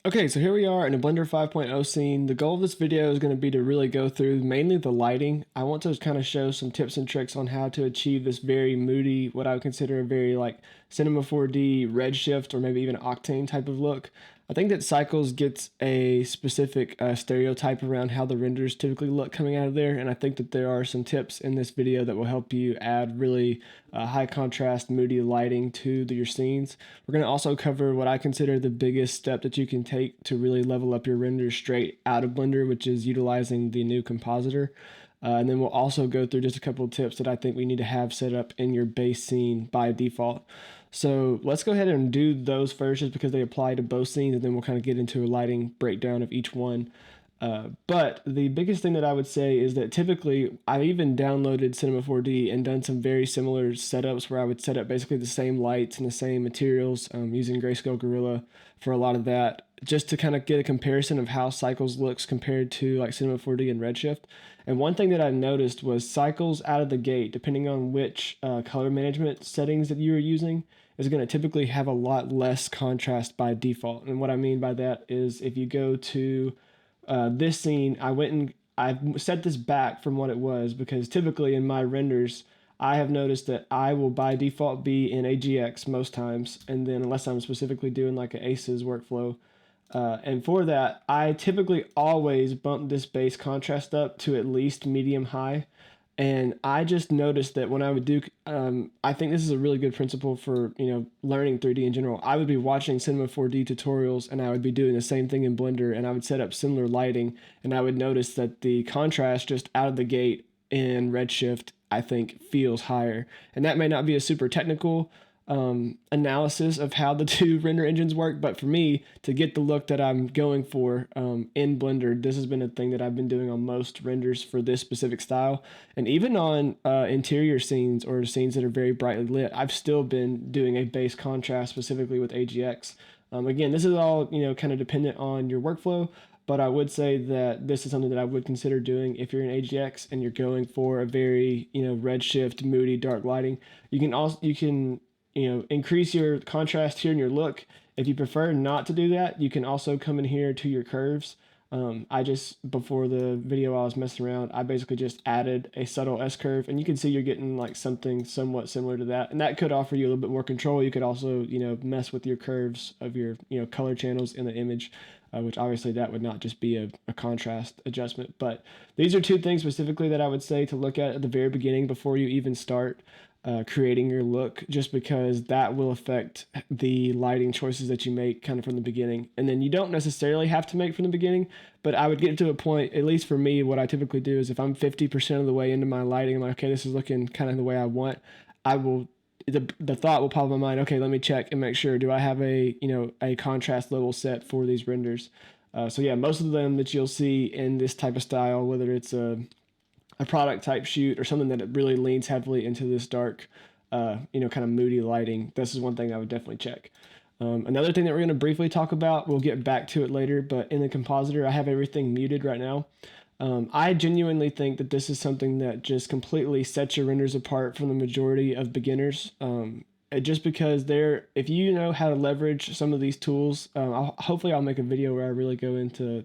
Okay, so here we are in a Blender 5.0 scene. The goal of this video is going to be to really go through mainly the lighting. I want to kind of show some tips and tricks on how to achieve this very moody, what I would consider a very like Cinema4D, Redshift, or maybe even Octane type of look. I think that Cycles gets a specific stereotype around how the renders typically look coming out of there, and I think that there are some tips in this video that will help you add really high contrast, moody lighting to your scenes. We're going to also cover what I consider the biggest step that you can take to really level up your renders straight out of Blender, which is utilizing the new compositor. And then we'll also go through just a couple of tips that I think we need to have set up in your base scene by default. So let's go ahead and do those first just because they apply to both scenes, and then we'll kind of get into a lighting breakdown of each one. But the biggest thing that I would say is that typically I've even downloaded Cinema4D and done some very similar setups where I would set up basically the same lights and the same materials using Grayscale Gorilla for a lot of that, just to kind of get a comparison of how Cycles looks compared to like Cinema4D and Redshift. And one thing that I noticed was Cycles out of the gate, depending on which color management settings that you're using, is going to typically have a lot less contrast by default. And what I mean by that is if you go to this scene, I set this back from what it was because typically in my renders, I have noticed that I will by default be in AGX most times, and then unless I'm specifically doing like an ACES workflow, and for that, I typically always bump this base contrast up to at least medium high. And I just noticed that when I would do, I think this is a really good principle for, learning 3D in general. I would be watching Cinema 4D tutorials and I would be doing the same thing in Blender, and I would set up similar lighting, and I would notice that the contrast just out of the gate in Redshift, I think, feels higher. And that may not be a super technical analysis of how the two render engines work, but for me to get the look that I'm going for in Blender, this has been a thing that I've been doing on most renders for this specific style. And even on interior scenes or scenes that are very brightly lit, I've still been doing a base contrast specifically with AGX. Again, this is all kind of dependent on your workflow, but I would say that this is something that I would consider doing if you're in AGX and you're going for a very redshift, moody, dark lighting. You can increase your contrast here in your look. If you prefer not to do that, you can also come in here to your curves. I just, before the video I was messing around, I basically just added a subtle S-curve, and you can see you're getting like something somewhat similar to that. And that could offer you a little bit more control. You could also, mess with your curves of your, color channels in the image, which obviously that would not just be a contrast adjustment. But these are two things specifically that I would say to look at the very beginning before you even start creating your look, just because that will affect the lighting choices that you make kind of from the beginning. And then you don't necessarily have to make from the beginning, but I would get to a point, at least for me, what I typically do is if I'm 50% of the way into my lighting, I'm like, okay, this is looking kind of the way I want. The thought will pop in my mind, okay, let me check and make sure, do I have a contrast level set for these renders? So yeah, most of them that you'll see in this type of style, whether it's a product type shoot or something that it really leans heavily into this dark, kind of moody lighting, this is one thing I would definitely check. Another thing that we're going to briefly talk about, we'll get back to it later, but in the compositor, I have everything muted right now. I genuinely think that this is something that just completely sets your renders apart from the majority of beginners. Just because if you know how to leverage some of these tools, hopefully I'll make a video where I really go into,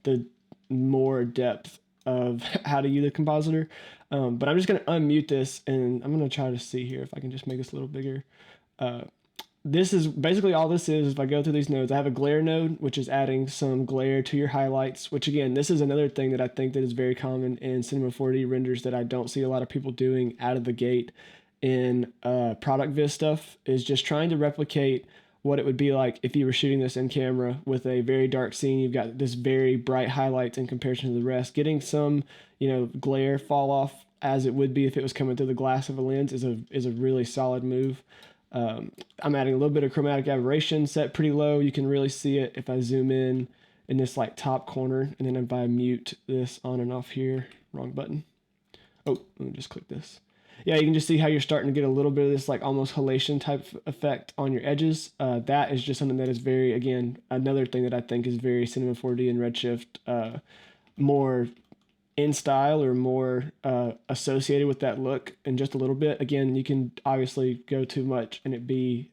the more depth of how to use the compositor. But I'm just going to unmute this, and I'm going to try to see here if I can just make this a little bigger. This is basically all this is. If I go through these nodes, I have a glare node, which is adding some glare to your highlights, which again, this is another thing that I think that is very common in Cinema 4D renders that I don't see a lot of people doing out of the gate in product viz stuff, is just trying to replicate what it would be like if you were shooting this in camera with a very dark scene. You've got this very bright highlights in comparison to the rest. Getting some, glare fall off as it would be if it was coming through the glass of a lens is a really solid move. I'm adding a little bit of chromatic aberration set pretty low. You can really see it if I zoom in this like top corner, and then if I mute this on and off here, wrong button. Oh, let me just click this. Yeah, you can just see how you're starting to get a little bit of this like almost halation type effect on your edges. That is just something that is very, again, another thing that I think is very Cinema 4D and Redshift, more in style or more associated with that look in just a little bit. Again, you can obviously go too much and it be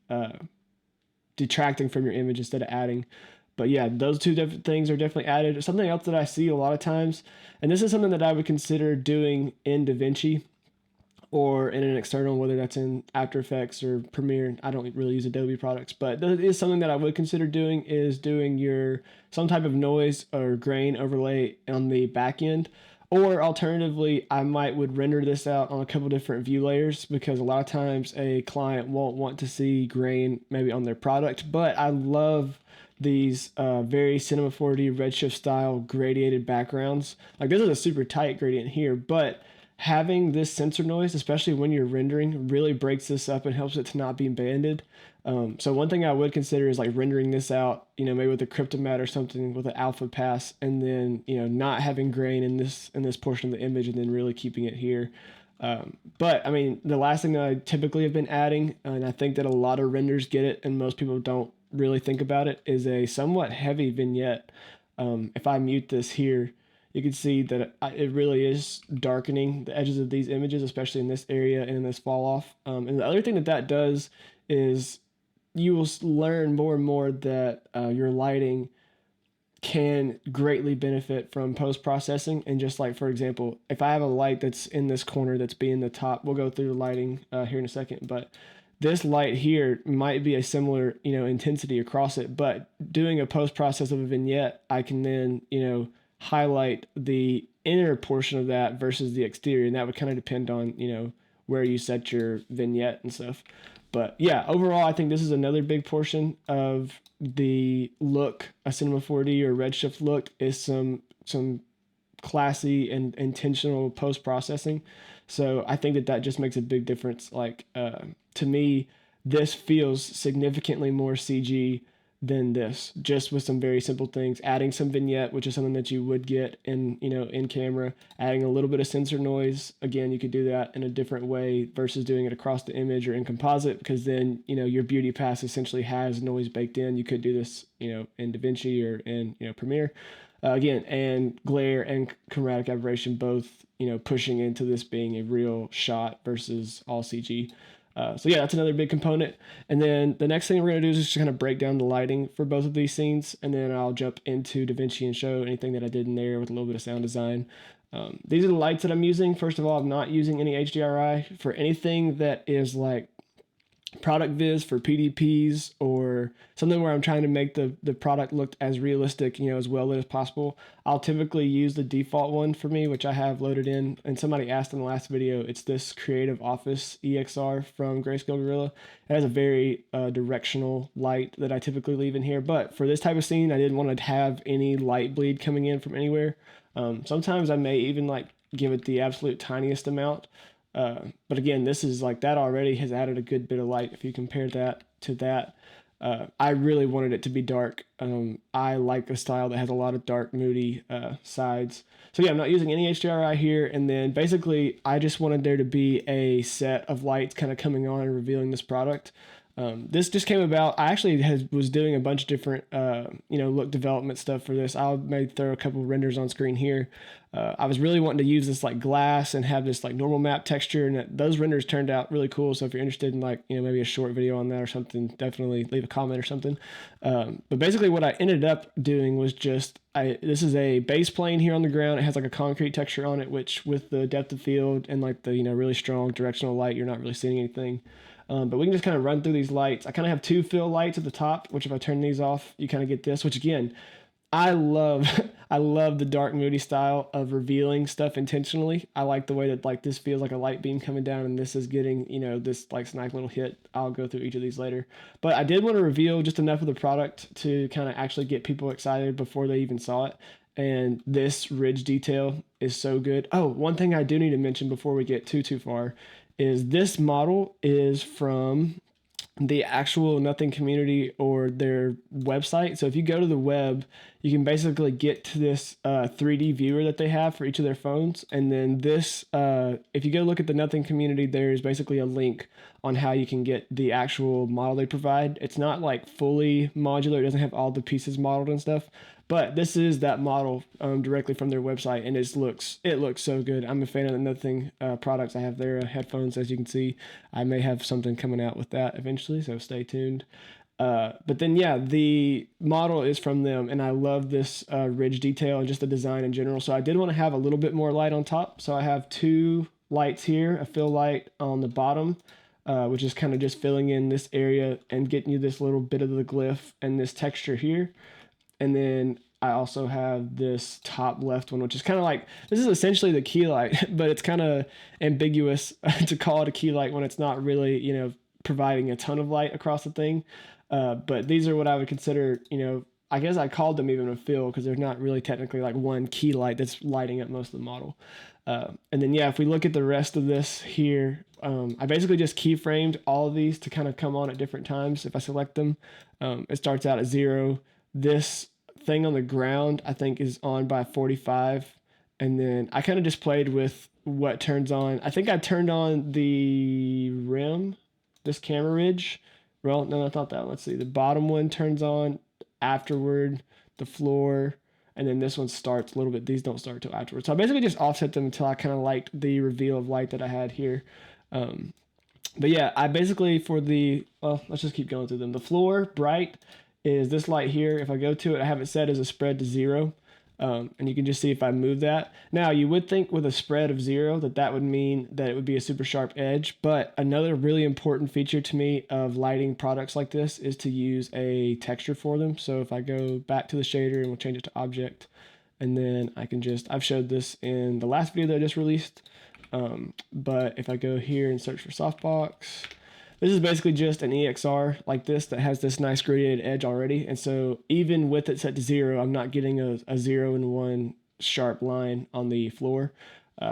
detracting from your image instead of adding. But yeah, those two different things are definitely added. Something else that I see a lot of times, and this is something that I would consider doing in DaVinci or in an external, whether that's in After Effects or Premiere. I don't really use Adobe products, but that is something that I would consider doing, is doing your some type of noise or grain overlay on the back end. Or alternatively, I would render this out on a couple different view layers, because a lot of times a client won't want to see grain maybe on their product. But I love these very Cinema4D Redshift style gradiated backgrounds. Like, this is a super tight gradient here, but having this sensor noise, especially when you're rendering, really breaks this up and helps it to not be banded. So one thing I would consider is like rendering this out, maybe with a cryptomat or something with an alpha pass, and then not having grain in this portion of the image, and then really keeping it here. But I mean, the last thing that I typically have been adding, and I think that a lot of renders get it and most people don't really think about it, is a somewhat heavy vignette. If I mute this here, you can see that it really is darkening the edges of these images, especially in this area and in this fall off. And the other thing that does is you will learn more and more that your lighting can greatly benefit from post-processing. And just like, for example, if I have a light that's in this corner that's being the top, we'll go through the lighting here in a second, but this light here might be a similar, intensity across it, but doing a post-process of a vignette, I can then, highlight the inner portion of that versus the exterior, and that would kind of depend on where you set your vignette and stuff. But yeah, overall, I think this is another big portion of the look. A Cinema4D or Redshift look is some classy and intentional post processing. So I think that just makes a big difference. Like to me, this feels significantly more CG than this, just with some very simple things. Adding some vignette, which is something that you would get in camera. Adding a little bit of sensor noise. Again, you could do that in a different way versus doing it across the image or in composite, because then your beauty pass essentially has noise baked in. You could do this in DaVinci or in Premiere. Again, and glare and chromatic aberration both pushing into this being a real shot versus all CG. So yeah, that's another big component. And then the next thing we're going to do is just kind of break down the lighting for both of these scenes, and then I'll jump into DaVinci and show anything that I did in there with a little bit of sound design. These are the lights that I'm using. First of all, I'm not using any HDRI for anything that is like product viz for PDPs or something where I'm trying to make the product look as realistic, as well as possible. I'll typically use the default one for me, which I have loaded in. And somebody asked in the last video, it's this Creative Office EXR from Grayscale Gorilla. It has a very directional light that I typically leave in here. But for this type of scene, I didn't want to have any light bleed coming in from anywhere. Sometimes I may even like give it the absolute tiniest amount. But again, this is like that already has added a good bit of light. If you compare that to that, I really wanted it to be dark. I like a style that has a lot of dark, moody sides. So yeah, I'm not using any HDRI here. And then basically, I just wanted there to be a set of lights kind of coming on and revealing this product. This just came about. I actually was doing a bunch of different, look development stuff for this. I may throw a couple renders on screen here. I was really wanting to use this like glass and have this like normal map texture, and those renders turned out really cool. So if you're interested in like, maybe a short video on that or something, definitely leave a comment or something. But basically what I ended up doing was just, this is a base plane here on the ground. It has like a concrete texture on it, which with the depth of field and like the, really strong directional light, you're not really seeing anything. But we can just kind of run through these lights. I kind of have two fill lights at the top, which if I turn these off, you kind of get this, which again, I love, I love the dark moody style of revealing stuff intentionally. I like the way that like this feels like a light beam coming down and this is getting, this like snipe little hit. I'll go through each of these later. But I did want to reveal just enough of the product to kind of actually get people excited before they even saw it. And this ridge detail is so good. Oh, one thing I do need to mention before we get too far is this model is from the actual Nothing community or their website. So if you go to the web, you can basically get to this 3D viewer that they have for each of their phones. And then this, if you go look at the Nothing community, there's basically a link on how you can get the actual model they provide. It's not like fully modular. It doesn't have all the pieces modeled and stuff. But this is that model directly from their website, and it looks so good. I'm a fan of the Nothing products. I have their headphones, as you can see. I may have something coming out with that eventually, so stay tuned. But then, yeah, the model is from them, and I love this ridge detail and just the design in general. So I did want to have a little bit more light on top. So I have two lights here, a fill light on the bottom, which is kind of just filling in this area and getting you this little bit of the glyph and this texture here. And then I also have this top left one, which is kind of like, this is essentially the key light, but it's kind of ambiguous to call it a key light when it's not really, you know, providing a ton of light across the thing. But these are what I would consider, you know, I guess I called them even a fill because there's not really technically like one key light that's lighting up most of the model. And then, yeah, if we look at the rest of this here, I basically just keyframed all of these to kind of come on at different times. If I select them, it starts out at 0. This thing on the ground, I think, is on by 45. And then I kind of just played with what turns on. I think I turned on the rim, this camera ridge. Well, no, I thought that one. Let's see. The bottom one turns on afterward, the floor, and then this one starts a little bit. These don't start till afterwards. So I basically just offset them until I kind of liked the reveal of light that I had here. But yeah, I basically for the, well, let's just keep going through them. The floor bright is this light here. If I go to it, I have it set as a spread to 0. And you can just see if I move that. Now, you would think with a spread of 0 that would mean that it would be a super sharp edge, but another really important feature to me of lighting products like this is to use a texture for them. So if I go back to the shader and we'll change it to object, and then I can just, I've showed this in the last video that I just released, but if I go here and search for softbox, this is basically just an EXR like this that has this nice gradiated edge already. And so even with it set to 0, I'm not getting a 0 and 1 sharp line on the floor,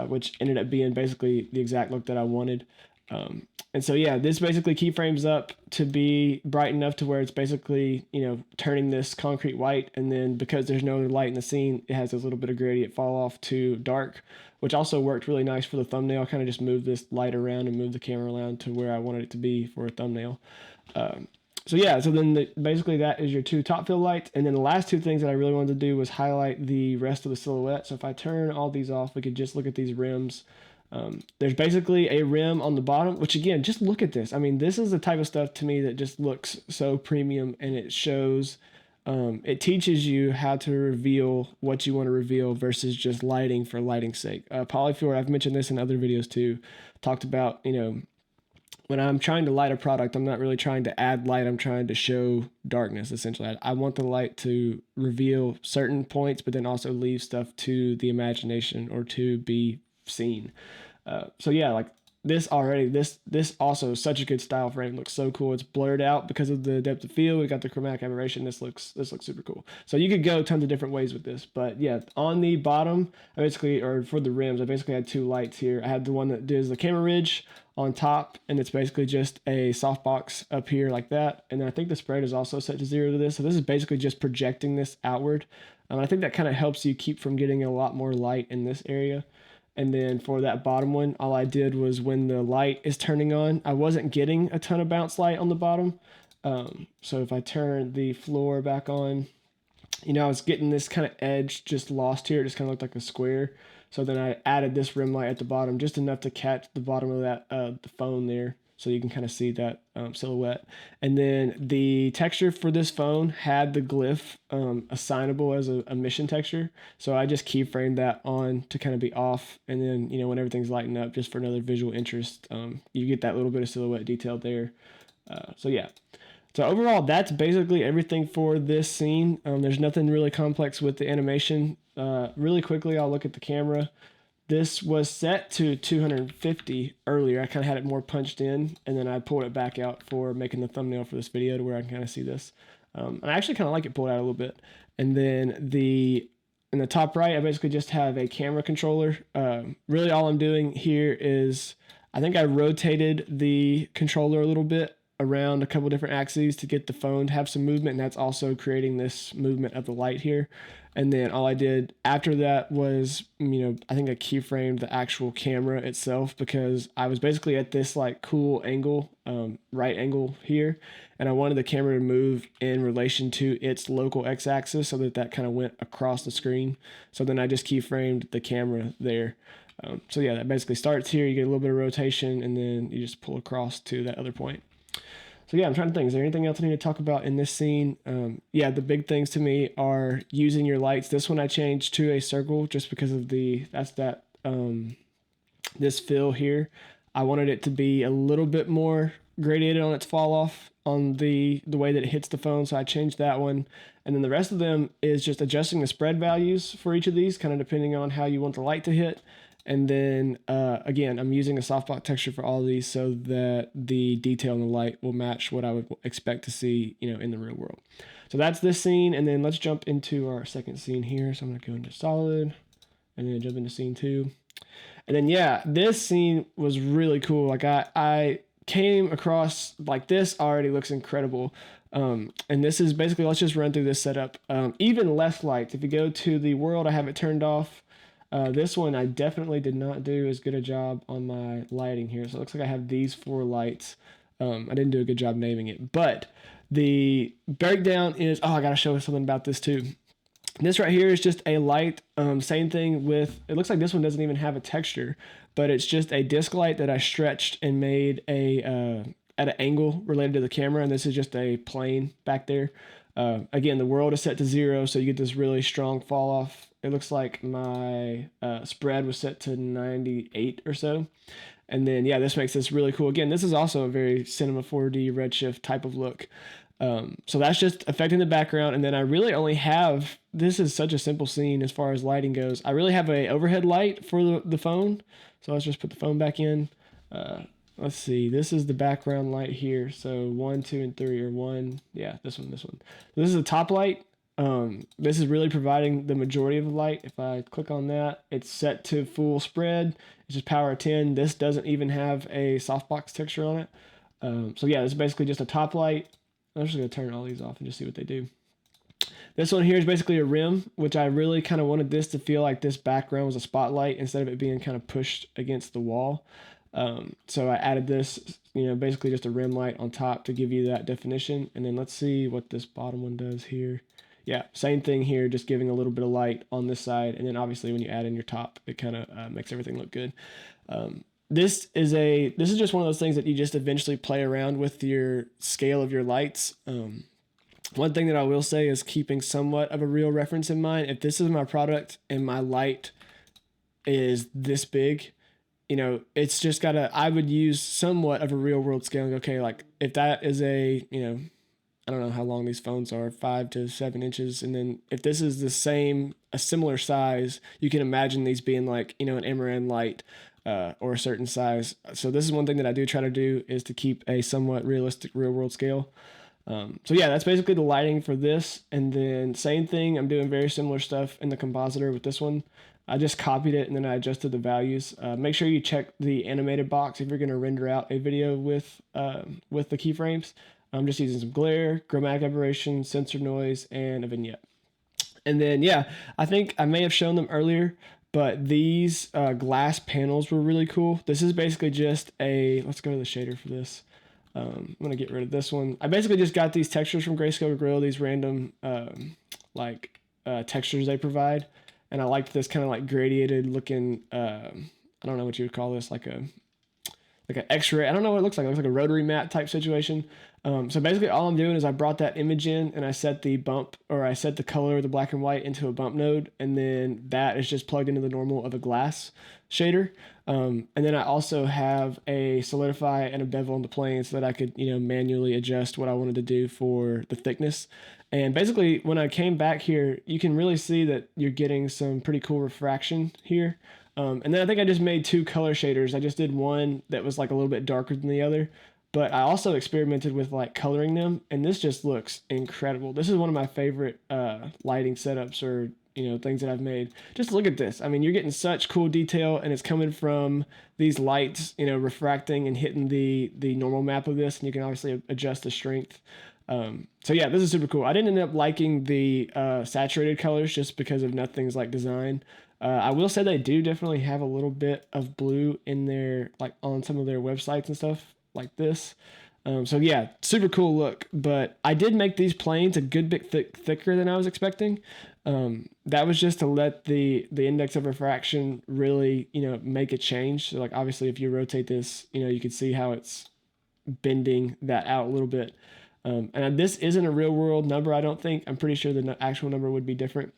which ended up being basically the exact look that I wanted. And so, yeah, this basically keyframes up to be bright enough to where it's basically, you know, turning this concrete white. And then because there's no other light in the scene, it has this little bit of gradient fall off to dark, which also worked really nice for the thumbnail. I kind of just moved this light around and moved the camera around to where I wanted it to be for a thumbnail. So yeah, so then basically that is your two top fill lights. And then the last two things that I really wanted to do was highlight the rest of the silhouette. So if I turn all these off, we could just look at these rims. There's basically a rim on the bottom, which again, just look at this. I mean, this is the type of stuff to me that just looks so premium, and it shows, it teaches you how to reveal what you want to reveal versus just lighting for lighting's sake. Polyfior, I've mentioned this in other videos too, talked about, you know, when I'm trying to light a product, I'm not really trying to add light. I'm trying to show darkness, essentially. I want the light to reveal certain points, but then also leave stuff to the imagination or to be seen. So yeah, like this already, this also is such a good style frame. Looks so cool. It's blurred out because of the depth of field. We got the chromatic aberration. This looks super cool. So you could go tons of different ways with this. But yeah, on the bottom, I basically, or for the rims, I basically had two lights here. I had the one that does the camera ridge on top, and it's basically just a softbox up here like that. And then I think the spread is also set to 0 to this. So this is basically just projecting this outward. I think that kind of helps you keep from getting a lot more light in this area. And then for that bottom one, all I did was when the light is turning on, I wasn't getting a ton of bounce light on the bottom. So if I turn the floor back on, you know, I was getting this kind of edge just lost here. It just kind of looked like a square. So then I added this rim light at the bottom, just enough to catch the bottom of that the phone there. So you can kind of see that silhouette. And then the texture for this phone had the glyph assignable as a mission texture. So I just keyframed that on to kind of be off. And then, you know, when everything's lighting up, just for another visual interest, you get that little bit of silhouette detail there. So yeah. So overall, that's basically everything for this scene. There's nothing really complex with the animation. Really quickly, I'll look at the camera. This was set to 250 earlier. I kind of had it more punched in, and then I pulled it back out for making the thumbnail for this video to where I can kind of see this. And I actually kind of like it pulled out a little bit. And then in the top right, I basically just have a camera controller. Really all I'm doing here is, I think I rotated the controller a little bit around a couple different axes to get the phone to have some movement, and that's also creating this movement of the light here. And then all I did after that was, you know, I think I keyframed the actual camera itself because I was basically at this like cool angle, right angle here, and I wanted the camera to move in relation to its local x-axis so that kind of went across the screen. So then I just keyframed the camera there. So yeah, that basically starts here. You get a little bit of rotation, and then you just pull across to that other point. So yeah, I'm trying to think. Is there anything else I need to talk about in this scene? Yeah, the big things to me are using your lights. This one I changed to a circle just because of this fill here. I wanted it to be a little bit more gradiated on its fall off on the way that it hits the phone, so I changed that one. And then the rest of them is just adjusting the spread values for each of these, kind of depending on how you want the light to hit. And then again, I'm using a softbox texture for all of these so that the detail in the light will match what I would expect to see, in the real world. So that's this scene, and then let's jump into our second scene here. So I'm gonna go into solid, and then jump into scene 2. And then yeah, this scene was really cool. Like I came across like this already looks incredible. And this is basically, let's just run through this setup. Even less lights. If you go to the world, I have it turned off. This one I definitely did not do as good a job on my lighting here. So it looks like I have these 4 lights. I didn't do a good job naming it, but the breakdown is, I gotta show something about this too. This right here is just a light, same thing with, it looks like this one doesn't even have a texture, but it's just a disc light that I stretched and made at an angle related to the camera, and this is just a plane back there. Again, the world is set to 0, so you get this really strong fall off. It looks like my spread was set to 98 or so. And then, yeah, this makes this really cool. Again, this is also a very Cinema4D Redshift type of look. So that's just affecting the background. And then I really only have, this is such a simple scene as far as lighting goes. I really have a overhead light for the phone. So let's just put the phone back in. Let's see, this is the background light here. So 1, 2, and 3 are 1. Yeah, this one. So this is a top light. This is really providing the majority of the light. If I click on that, it's set to full spread. It's just power of 10. This doesn't even have a softbox texture on it. So yeah, this is basically just a top light. I'm just going to turn all these off and just see what they do. This one here is basically a rim, which I really kind of wanted this to feel like this background was a spotlight instead of it being kind of pushed against the wall. So I added this, basically just a rim light on top to give you that definition. And then let's see what this bottom one does here. Yeah, same thing here, just giving a little bit of light on this side. And then obviously when you add in your top, it kind of makes everything look good. This is just one of those things that you just eventually play around with your scale of your lights. One thing that I will say is keeping somewhat of a real reference in mind. If this is my product and my light is this big, it's just I would use somewhat of a real world scaling. Okay, like if that is I don't know how long these phones are, 5 to 7 inches. And then if this is a similar size, you can imagine these being like, an MRN light. Or a certain size. So this is one thing that I do try to do is to keep a somewhat realistic real world scale. So yeah, that's basically the lighting for this. And then same thing, I'm doing very similar stuff in the compositor with this one. I just copied it and then I adjusted the values. Make sure you check the animated box if you're going to render out a video with the keyframes. I'm just using some glare, chromatic aberration, sensor noise, and a vignette. And then, yeah, I think I may have shown them earlier, but these glass panels were really cool. This is basically just let's go to the shader for this. I'm going to get rid of this one. I basically just got these textures from Grayscale Grill, these random textures they provide. And I liked this kind of like gradiated looking, I don't know what you would call this, like an X-ray. I don't know what it looks like. It looks like a rotary mat type situation. So basically all I'm doing is I brought that image in and I set the color of the black and white into a bump node. And then that is just plugged into the normal of a glass shader. And then I also have a solidify and a bevel on the plane so that I could, manually adjust what I wanted to do for the thickness. And basically when I came back here, you can really see that you're getting some pretty cool refraction here. And then I think I just made 2 color shaders. I just did one that was like a little bit darker than the other, but I also experimented with like coloring them, and this just looks incredible. This is one of my favorite lighting setups or things that I've made. Just look at this. I mean, you're getting such cool detail, and it's coming from these lights, refracting and hitting the normal map of this, and you can obviously adjust the strength. So yeah, this is super cool. I didn't end up liking the saturated colors just because of Nothing's like design. I will say they do definitely have a little bit of blue in their, like on some of their websites and stuff like this. So yeah, super cool look, but I did make these planes a good bit thicker than I was expecting. That was just to let the index of refraction really, make a change. So like obviously if you rotate this, you can see how it's bending that out a little bit. And this isn't a real world number, I don't think. I'm pretty sure the actual number would be different.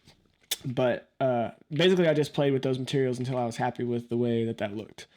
But basically, I just played with those materials until I was happy with the way that looked.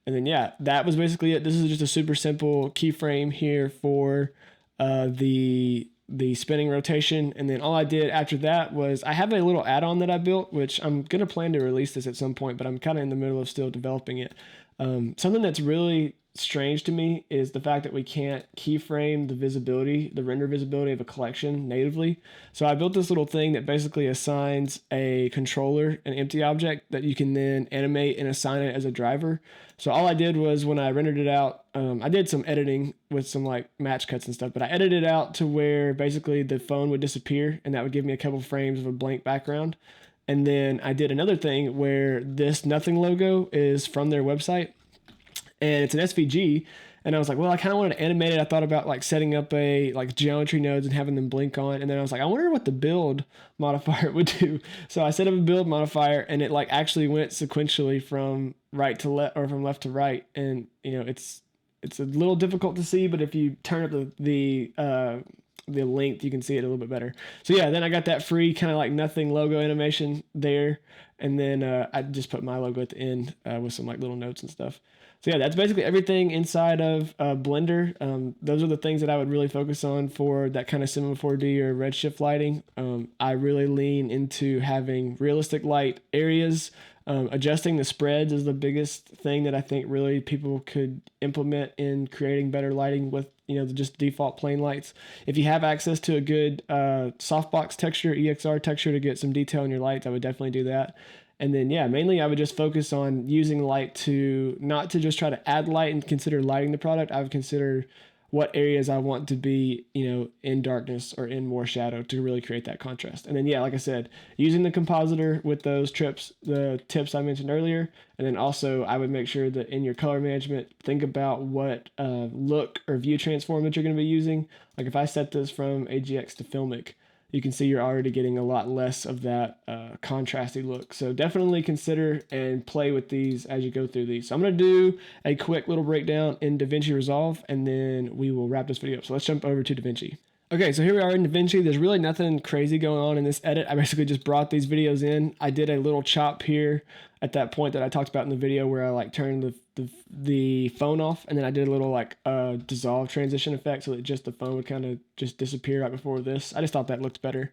And then, yeah, that was basically it. This is just a super simple keyframe here for the spinning rotation. And then all I did after that was I have a little add-on that I built, which I'm going to plan to release this at some point, but I'm kind of in the middle of still developing it. Something that's really strange to me is the fact that we can't keyframe the render visibility of a collection natively. So I built this little thing that basically assigns a controller an empty object that you can then animate and assign it as a driver. So all I did was when I rendered it out, I did some editing with some like match cuts and stuff, but I edited it out to where basically the phone would disappear and that would give me a couple frames of a blank background. And then I did another thing where this nothing logo is from their website and it's an SVG. And I was like, well, I kind of wanted to animate it. I thought about like setting up a like geometry nodes and having them blink on. And then I was like, I wonder what the build modifier would do. So I set up a build modifier and it like actually went sequentially from right to left or from left to right. And it's a little difficult to see, but if you turn up the length, you can see it a little bit better. So yeah, then I got that free kind of like nothing logo animation there. And then I just put my logo at the end with some like little notes and stuff. So yeah, that's basically everything inside of Blender. Those are the things that I would really focus on for that kind of Cinema4D or Redshift lighting. I really lean into having realistic light areas. Adjusting the spreads is the biggest thing that I think really people could implement in creating better lighting with just default plain lights. If you have access to a good softbox texture, EXR texture to get some detail in your lights, I would definitely do that. And then, yeah, mainly I would just focus on using light to not to just try to add light and consider lighting the product. I would consider what areas I want to be, in darkness or in more shadow to really create that contrast. And then, yeah, like I said, using the compositor with those the tips I mentioned earlier. And then also I would make sure that in your color management, think about what look or view transform that you're going to be using. Like if I set this from AGX to Filmic, you can see you're already getting a lot less of that contrasty look. So definitely consider and play with these as you go through these. So I'm going to do a quick little breakdown in DaVinci Resolve, and then we will wrap this video up. So let's jump over to DaVinci. Okay, so here we are in DaVinci. There's really nothing crazy going on in this edit. I basically just brought these videos in. I did a little chop here at that point that I talked about in the video where I like turned the phone off, and then I did a little like dissolve transition effect so that just the phone would kind of just disappear right before this. I just thought that looked better.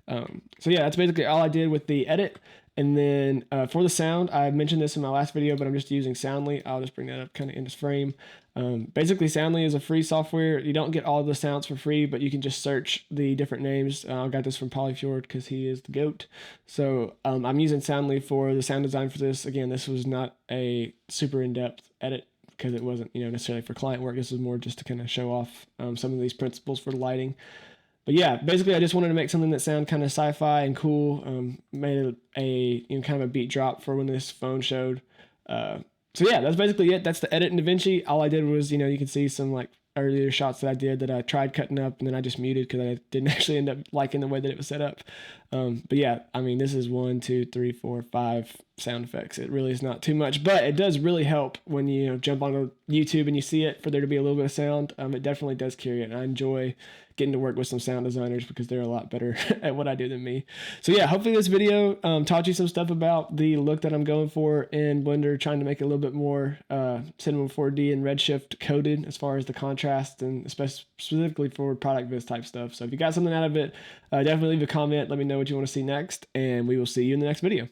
So yeah, that's basically all I did with the edit. And then for the sound, I mentioned this in my last video, but I'm just using Soundly. I'll just bring that up kind of in this frame. Basically, Soundly is a free software. You don't get all the sounds for free, but you can just search the different names. I got this from Polyfjord because he is the GOAT. So I'm using Soundly for the sound design for this. Again, this was not a super in-depth edit because it wasn't necessarily for client work. This was more just to kind of show off some of these principles for lighting. But yeah, basically I just wanted to make something that sounded kind of sci-fi and cool. Made a kind of a beat drop for when this phone showed. So yeah, that's basically it. That's the edit in DaVinci. All I did was, you can see some like earlier shots that I did that I tried cutting up and then I just muted because I didn't actually end up liking the way that it was set up. But yeah, I mean, this is 1, 2, 3, 4, 5 sound effects. It really is not too much, but it does really help when you jump on YouTube and you see it for there to be a little bit of sound. It definitely does carry it. And I enjoy getting to work with some sound designers because they're a lot better at what I do than me. So yeah, hopefully this video taught you some stuff about the look that I'm going for in Blender, trying to make it a little bit more Cinema4D and Redshift coded as far as the contrast and specifically for product viz type stuff. So if you got something out of it, definitely leave a comment. Let me know what you want to see next, and we will see you in the next video.